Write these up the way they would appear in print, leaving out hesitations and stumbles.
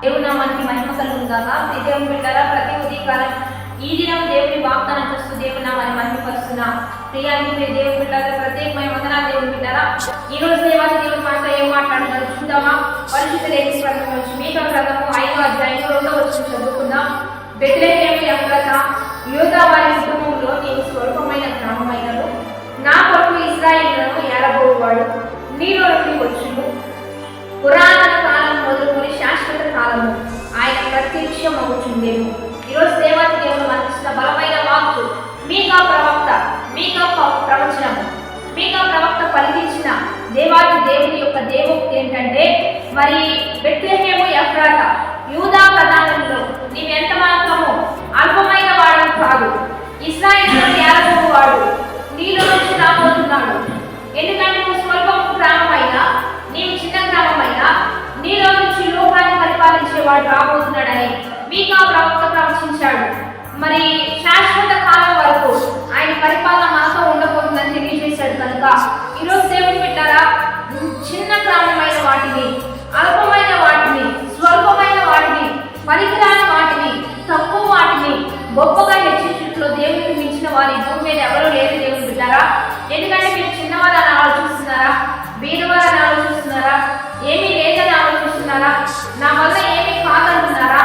దేవుని నామానికి మహిమ కలుగును గాక. దేవుని బిడ్డలారా, ప్రతి ఉదయకాలం ఈ దినం దేవుని వాగ్దానం చేస్తూ దేవుని నామాన్ని మహిమపరుస్తున్నా ప్రియానికి మీరు దేవుని బిడ్డలారా ప్రత్యేకమైన వందనాలు. దేవుని బిడ్డలారా, ఈ రోజు దేవాది దేవుని మనతో ఏం మాట్లాడుతున్నారు చూద్దామా? పరిశుద్ధ లేఖన గ్రంథం నుంచి మీకా గ్రంథము 5వ అధ్యాయం 2వ వచనం చదువుకుందాం. బెత్లెహేము ఎఫ్రాతా, యూదా వారి కుటుంబంలో నీవు స్వల్పమైన గ్రామమైనను నా కొరకు ఇశ్రాయేలును ఏలబోవాడు నీలో నుండి వచ్చును. పురాతన కాలం మొదలుకొని శాశ్వత కాలము ఆయన ప్రత్యక్షమవుచుండేను. ఈరోజు దేవాది దేవుడు మనకిచ్చిన బలమైన వాక్కు మీకా ప్రవచనము. మీకా ప్రవక్త పలికించిన దేవాది దేవుని యొక్క దేవోక్తి ఏంటంటే, మరి బెత్లెహేము ఎఫ్రాతా, యూదా ప్రధానంలో నీవెంత మాత్రము అల్పమైన వాడు కాదు, ఇశ్రాయేలును ఏలబోవాడు నీలో నుంచి రాబోతున్నాడు. ఎందుకంటే నువ్వు స్వల్పము గ్రామమైనా, నీవు చిన్న గ్రామమైనా, నీలో నుంచి లోకాన్ని పరిపాలించేవాడు రాబోతున్నాడని మీకా ప్రవక్త ప్రవచించాడు. మరి శాశ్వత కాలం వరకు ఆయన పరిపాలన మనతో ఉండబోతుందని తెలియజేశాడు. కనుక ఈరోజు దేవుని పెట్టారా, చిన్న గ్రామమైన వాటిని, అల్పమైన వాటిని, స్వల్పమైన వాటిని, పనికిరాని వాటిని, తక్కువ వాటిని గొప్పగా హెచ్చించుట్లో దేవునికి మించిన వారి భూమి మీద ఎవరూ లేరు దేవుని బిడ్డారా. ఎందుకంటే మీరు చిన్నవారని ఆలోచిస్తున్నారా, బీదవారని ఆలోచిస్తున్నారా, ఏమీ లేదని ఆలోచిస్తున్నారా, నా వల్ల ఏమీ కాదంటున్నారా,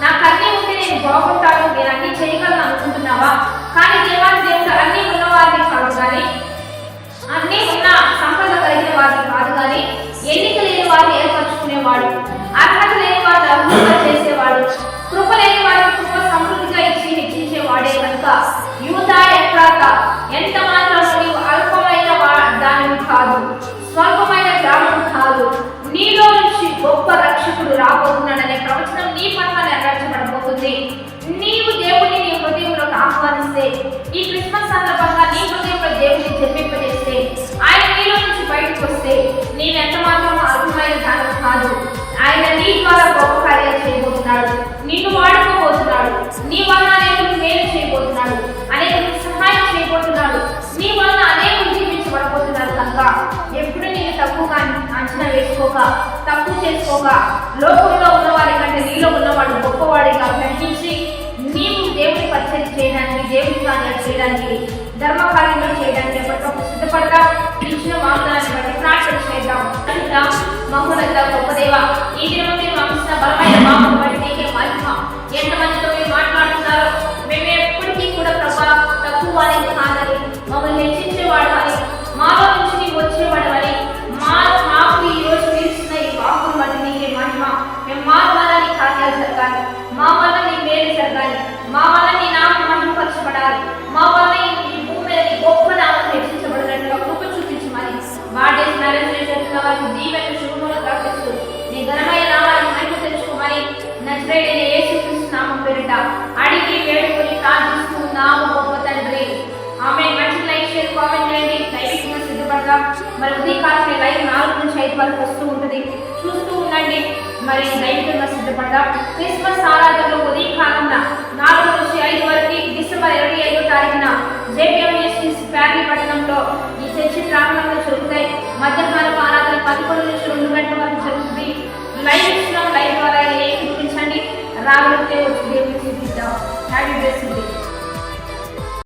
నాకు అన్నీ ఉంటే నేను బాగుంటాను, నేను అన్నీ చేయగలను అనుకుంటున్నావా? కానీ దేవాది దేవుడు అన్నీ ఉన్నవారిని కాదు, కానీ అన్నీ ఉన్న సంపద కలిగిన వారిని కాదు, కానీ ఎన్నిక లేని వారిని ఏర్పరచుకునేవాడు, అర్హత లేని వారిని అర్హులుగా చేసేవాడు, కృప లేని వారికి కృప సమృద్ధిగా ఇచ్చి హెచ్చించేవాడే. కనుక యూదా ఎఫ్రాతా ఎంత మాత్రం నీవు అల్పమైన దానిని కాదు, స్వల్పమైన గ్రామం కాదు, నీలో నుంచి గొప్ప రక్షకుడు రాబోతున్నాడనే ప్రవచనం నీ పట్ల నెరవేర్చబడబోతుంది. నీవు దేవుని నీ హృదయంలోకి ఆహ్వానిస్తే, ఈ క్రిస్మస్ సందర్భంగా నీ హృదయంలో దేవుని జన్మింపజేస్తే, ఆయన నీలో నుంచి బయటకు వస్తే, నీవెంత మాత్రం అల్పమైన దానం కాదు. ఆయన నీ ద్వారా గొప్ప కార్యాలు చేయబోతున్నాడు, నిన్ను వాడుకోబోతున్నాడు, నీ వలన అనేకులకు మేలు చేయబోతున్నాడు, అనేకులకు సహాయం చేయబోతున్నాడు, నీ వలన అనేకులు జీవించబడబోతున్నారు. కనుక ఎప్పుడు నేను తక్కువగా అంచనా వేసుకోక, తక్కువ చేసుకోక, లోకంలో ఉన్నవారి కంటే నీలో ఉన్నవాడు గొప్పవాడిగా గ్రహించి నీవు దేవుని పరిచయం చేయడానికి, దేవుని కార్యాలు చేయడానికి, ధర్మకార్యంలో చేయడానికి ఎప్పటికప్పుడు సిద్ధపడతా. ఇచ్చిన వాగ్దానాన్ని బట్టి ప్రార్థన చేద్దాం. మహోన్నత గొప్ప దేవ, ఈ దినం మీరు మాకిచ్చిన బలమైన వాక్కును బట్టి నీకే మహిమ. ఎంతమందితో మీరు మాట్లాడుతున్నారో, మేము ఎప్పటికీ కూడా ప్రభా తక్కువ అనేది కాదని, మమ్మల్ని హెచ్చించేవాడు అని, మాలో నుంచి నీవు వచ్చేవాడు అని, మాకు ఈ రోజు మీరు ఇచ్చిన ఈ వాక్కును బట్టి నీకే మహిమ. మేము మా ద్వారా నీ కార్యాలు జరగాలి, మా వల్ల నీ మేలు జరగాలి, మా వల్ల నీ నామం మహిమపరచబడాలి, మా వల్ల ఈ భూమి మీద నీ గొప్ప నామం హెచ్చించబడినట్టుగా కృప చూపించమని వాడేసి నరేంద్ర చేస్తున్న వారికి దీవెన శుభములు ప్రకటిస్తూ నీ ఘనమైన నామాన్ని మహిమ తెచ్చుకోమని నజరేయుడైన యేసుక్రీస్తు నామం పేరిట అడిగి వేడుకొని ప్రార్థిస్తున్నాము గొప్ప తండ్రి. ఆమేన్. మంచి లైక్, షేర్, కామెంట్ చేయండి. దైవికంగా సిద్ధపడదాం. మరి ఉదయకాలం లైవ్ 4 నుంచి 5 వరకు వస్తూ ఉంటుంది, చూస్తూ ఉండండి. మరి దైవికంగా సిద్ధపడదాం. క్రిస్మస్ ఆరాధనలో ఉదయకాలంలో 4 నుంచి 5 వరకు డిసెంబర్ 25వ తారీఖున జేపీఎంఎస్ ప్యారీ పట్టణంలో ఈ చర్చి ప్రాంగణంలో జరుగుతాయి. మధ్యాహ్నం ఆరాధన 11 నుంచి 2 గంటల వరకు జరుగుతుంది. లైవ్ ఇస్తున్నాం, లైవ్ ద్వారా ఏమి చూపించండి, రాగలిగితే వచ్చి దేవుని చూపిద్దాం. Happy blessing day.